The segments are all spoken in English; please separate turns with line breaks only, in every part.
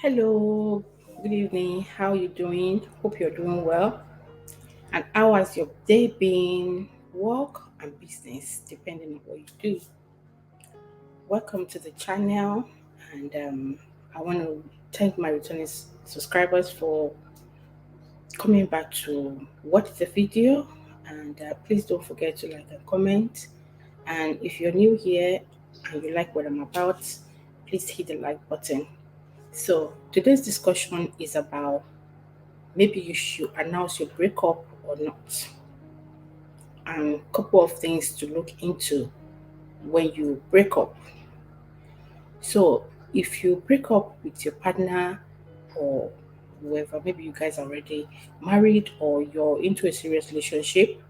Hello, good evening. How you doing? Hope you're doing well. And how has your day been? Work and business, depending on what you do. Welcome to the channel, and I want to thank my returning subscribers for coming back to watch the video. And please don't forget to like and comment. And if you're new here and you like what I'm about, please hit the like button. So today's discussion is about maybe you should announce your breakup or not, and a couple of things to look into when you break up. So if you break up with your partner or whoever, maybe you guys are already married or you're into a serious relationship,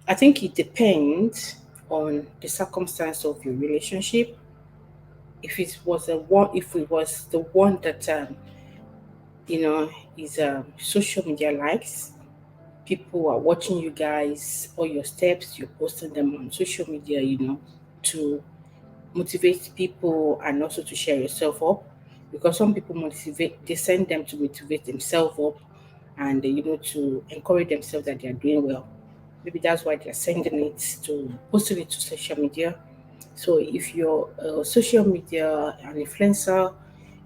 I think it depends on the circumstance of your relationship. If it was the one that you know is social media likes, people are watching you guys, all your steps, you're posting them on social media, to motivate people and also to share yourself up. Because some people motivate, they send them to motivate themselves up and, to encourage themselves that they are doing well. Maybe that's why they're sending it to posting it to social media. So if you're a social media an influencer,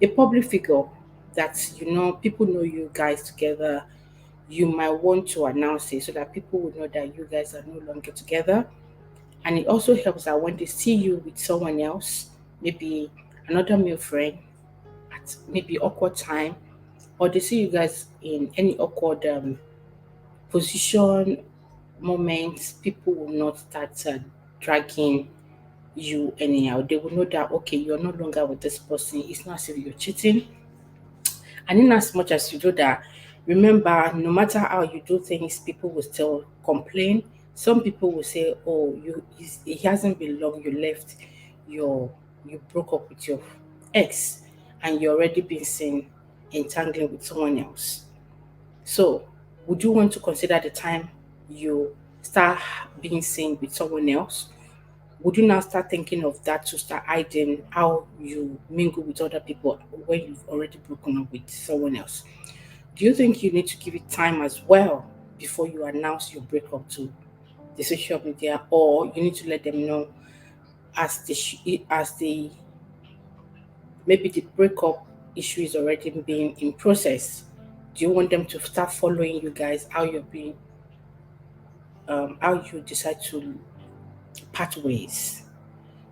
a public figure that people know you guys together, you might want to announce it so that people will know that you guys are no longer together. And it also helps that when they see you with someone else, maybe another male friend at maybe awkward time, or they see you guys in any awkward position, moments, people will not start dragging you anyhow. They will know that, okay, you're no longer with this person. It's not as if you're cheating. And in as much as you do that, remember, no matter how you do things, people will still complain. Some people will say, "Oh, it hasn't been long. Your, you broke up with your ex, and you're already been seen entangling with someone else." So, would you want to consider the time you start being seen with someone else? Would you now start thinking of that to start hiding how you mingle with other people when you've already broken up with someone else? Do you think you need to give it time as well before you announce your breakup to the social media, or you need to let them know as the maybe the breakup issue is already being in process? Do you want them to start following you guys how you decide to part ways?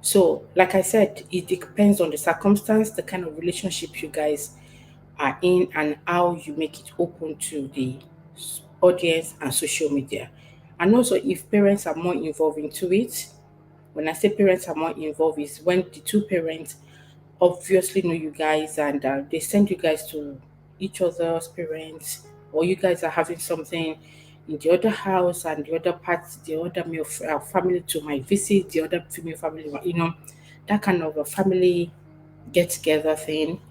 So, like I said, it depends on the circumstance, the kind of relationship you guys are in, and how you make it open to the audience and social media. And also, if parents are more involved into it, when I say parents are more involved, is when the two parents obviously know you guys and they send you guys to each other's parents, or you guys are having something in the other house and the other part, the other male family to my visit, the other female family, that kind of a family get together thing.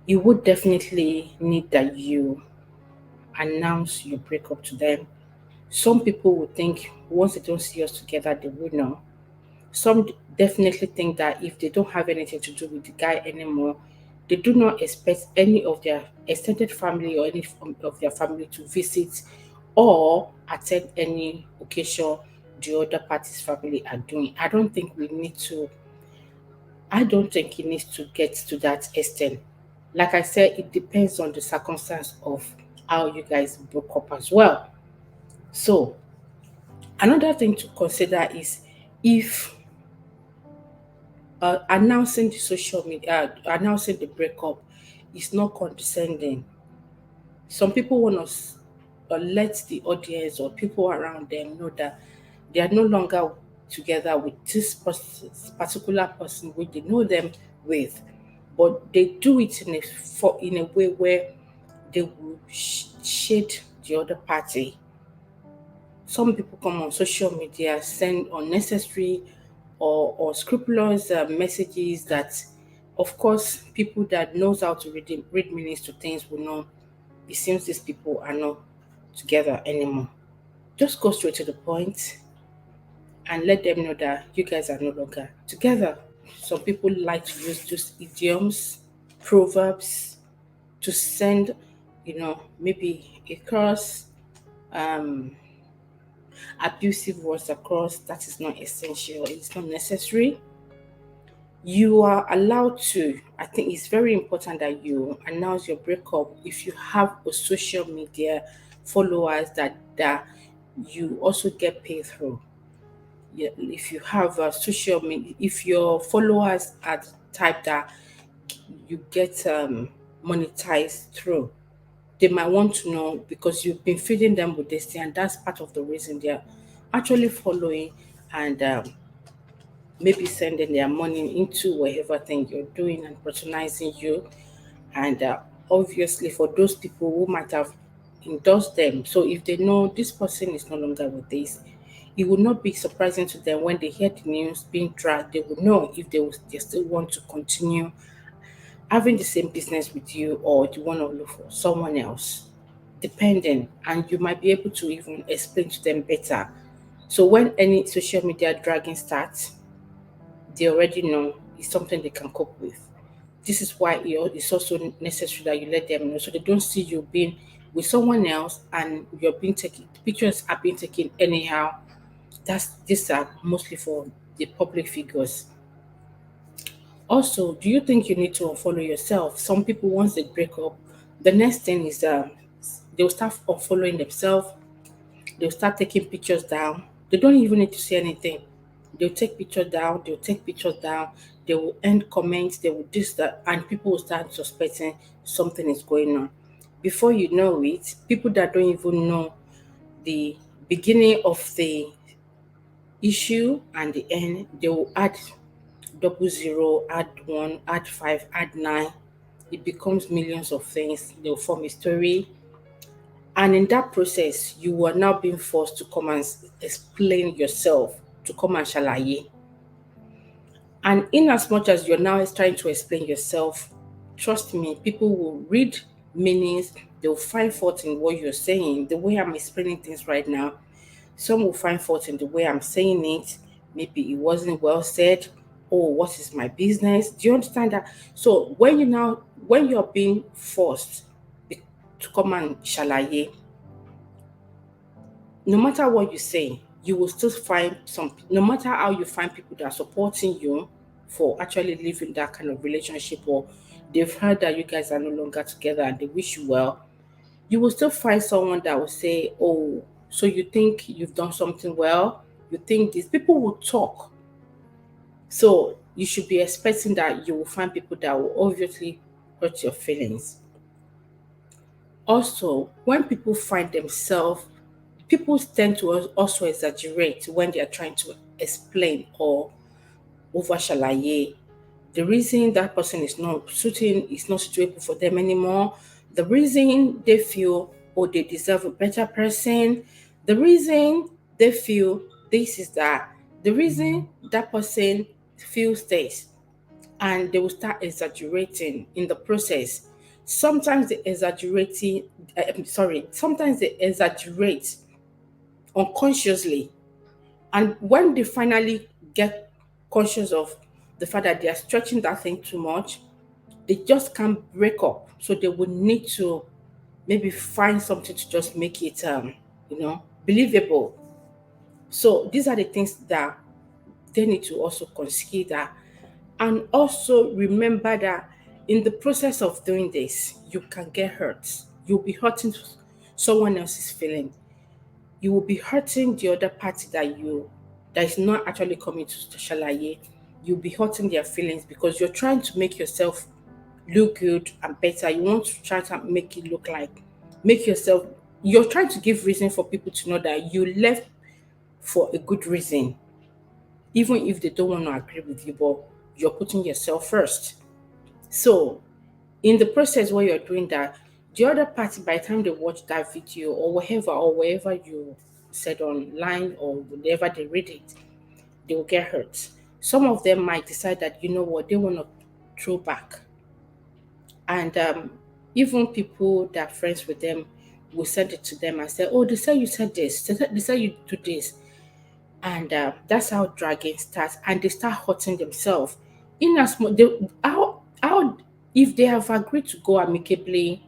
You would definitely need that you announce your breakup to them. Some people would think once they don't see us together, they will know. Some definitely think that if they don't have anything to do with the guy anymore, they do not expect any of their extended family or of their family to visit or attend any occasion the other party's family are doing. I don't think it needs to get to that extent. Like I said, it depends on the circumstance of how you guys broke up as well. So another thing to consider is if announcing the breakup is not condescending. Some people want to let the audience or people around them know that they are no longer together with this particular person which they know them with, but they do it in a way where they will shade the other party. Some people come on social media, send unnecessary or scrupulous messages that, of course, people that knows how to read meanings to things will know it seems these people are not together anymore. Just go straight to the point and let them know that you guys are no longer together. Some people like to use just idioms proverbs, to send, maybe across um, abusive words across. That is not essential. It's not necessary. You are allowed to. I think it's very important that you announce your breakup if you have a social media followers that you also get paid through. Yeah, if you have a social media, if your followers are the type that you get monetized through, they might want to know because you've been feeding them with this thing, and that's part of the reason they're actually following and maybe sending their money into whatever thing you're doing and patronizing you. And obviously, for those people who might have endorsed them, so if they know this person is no longer with this, it would not be surprising to them when they hear the news being dragged. They would know if they still want to continue having the same business with you, or do you want to look for someone else, depending. And you might be able to even explain to them better. So when any social media dragging starts, they already know it's something they can cope with. This is why it's also necessary that you let them know so they don't see you being with someone else and you're being taken, pictures are being taken anyhow. These are mostly for the public figures. Also, do you think you need to unfollow yourself? Some people, once they break up, the next thing is they'll start unfollowing themselves. They'll start taking pictures down. They don't even need to say anything. They'll take pictures down. They'll take pictures down. They will end comments. They will this that, and people will start suspecting something is going on. Before you know it, people that don't even know the beginning of the issue and the end, they will add double zero, add one, add five, add nine. It becomes millions of things. They'll form a story. And in that process, you are now being forced to come and explain yourself, to come and shalaye. And in as much as you're now trying to explain yourself, trust me, people will read meanings, they'll find fault in what you're saying. The way I'm explaining things right now, some will find fault in the way I'm saying it. Maybe it wasn't well said. Oh, what is my business? Do you understand that? So when you're being forced to come and shalaye, no matter what you say, you will still find no matter how you find people that are supporting you for actually living that kind of relationship, or they've heard that you guys are no longer together and they wish you well, you will still find someone that will say, oh, so you think you've done something well? You think these people will talk. So you should be expecting that you will find people that will obviously hurt your feelings. Also, when people find themselves, people tend to also exaggerate when they are trying to explain or over shalaye. The reason that person is not suitable for them anymore. The reason they feel, oh, they deserve a better person. The reason they feel this is that. The reason that person feels this, and they will start exaggerating in the process. Sometimes they exaggerating. Sometimes they exaggerate unconsciously, and when they finally get conscious of the fact that they are stretching that thing too much, they just can't break up. So they would need to maybe find something to just make it, believable. So these are the things that they need to also consider. And also remember that in the process of doing this, you can get hurt. You'll be hurting someone else's feeling. You will be hurting the other party that is not actually coming to shalaye. You'll be hurting their feelings because you're trying to make yourself look good and better. You want to try to make it look like make yourself you're trying to give reason for people to know that you left for a good reason, even if they don't want to agree with you, but you're putting yourself first. So in the process where you're doing that, the other party, by the time they watch that video or wherever you said online or whenever they read it, they will get hurt. Some of them might decide that, you know what, they want to throw back. And even people that are friends with them will send it to them and say, oh, they say you said this, they say you do this. And that's how dragging starts, and they start hurting themselves. In as much, how If they have agreed to go amicably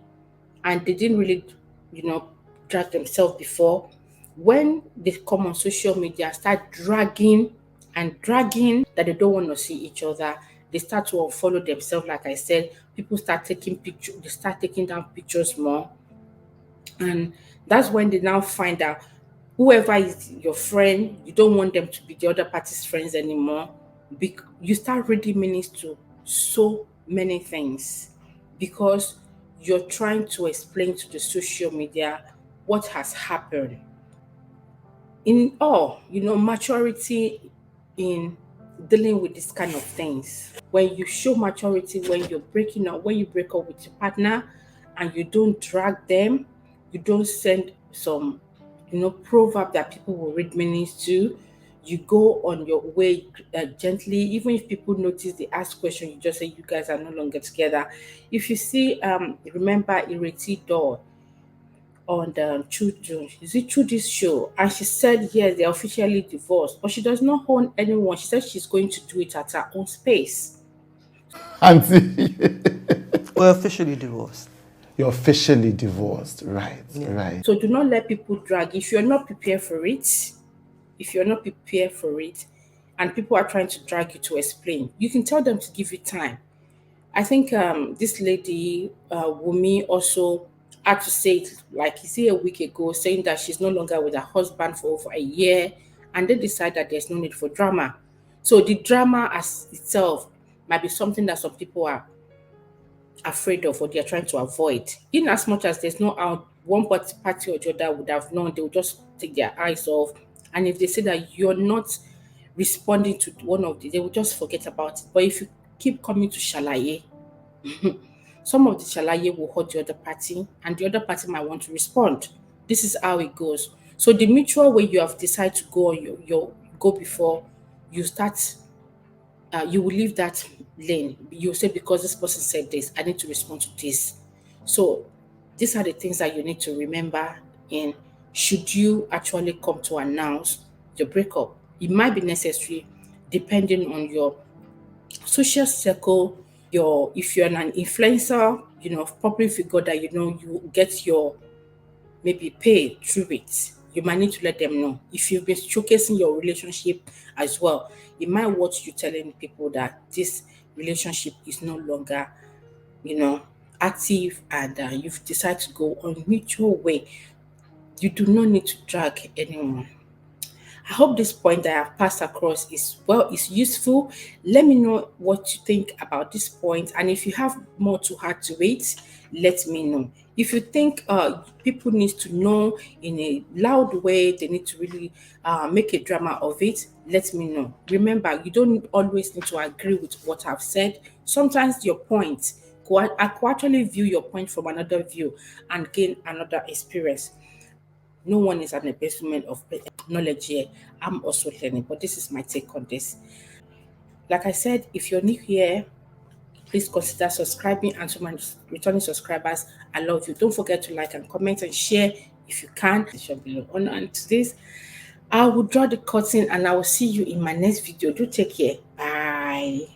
and they didn't really, you know, drag themselves before, when they come on social media, start dragging and dragging that they don't want to see each other, they start to unfollow themselves. Like I said, people start taking pictures, they start taking down pictures more, and that's when they now find out whoever is your friend, you don't want them to be the other party's friends anymore. You start reading meanings to so many things because you're trying to explain to the social media what has happened. In all, maturity in dealing with this kind of things. When you show maturity, when you're breaking up, when you break up with your partner and you don't drag them, you don't send some, proverb that people will read meanings to. You go on your way gently. Even if people notice, they ask questions, you just say you guys are no longer together. If you see, remember Ireti Door on the is it through this show? And she said yes, they're officially divorced, but she does not own anyone. She said she's going to do it at her own space.
Auntie,
We're officially divorced.
you're officially divorced. Right, right.
So do not let people drag. If you're not prepared for it, and people are trying to drag you to explain, you can tell them to give you time. I think this lady, Wumi, also had to say it, like you see a week ago, saying that she's no longer with her husband for over a year, and they decide that there's no need for drama. So the drama as itself might be something that some people are afraid of or they're trying to avoid. In as much as there's no out one party or the other would have known, they would just take their eyes off. And if they say that you're not responding to one of the, they will just forget about it. But if you keep coming to Shalaye, some of the Shalaye will hurt the other party, and the other party might want to respond. This is how it goes. So the mutual way you have decided to go on your go before you start, you will leave that lane. You say because this person said this, I need to respond to this. So these are the things that you need to remember in should you actually come to announce your breakup. It might be necessary depending on your social circle, your if you're an influencer, public figure that you get your maybe pay through it. You might need to let them know. If you've been showcasing your relationship as well, it might worth you telling people that this relationship is no longer, active, and you've decided to go on mutual way. You do not need to drag anyone. I hope this point that I've passed across is useful. Let me know what you think about this point, and if you have more to add to it, let me know. If you think people need to know in a loud way, they need to really make a drama of it, let me know. Remember, you don't always need to agree with what I've said. Sometimes your point, I could actually view your point from another view and gain another experience. No one is an embellishment of knowledge here. I'm also learning, but this is my take on this. Like I said, if you're new here, please consider subscribing, and to my returning subscribers, I love you. Don't forget to like and comment and share if you can. Below. And to this, I will draw the curtain and I will see you in my next video. Do take care. Bye.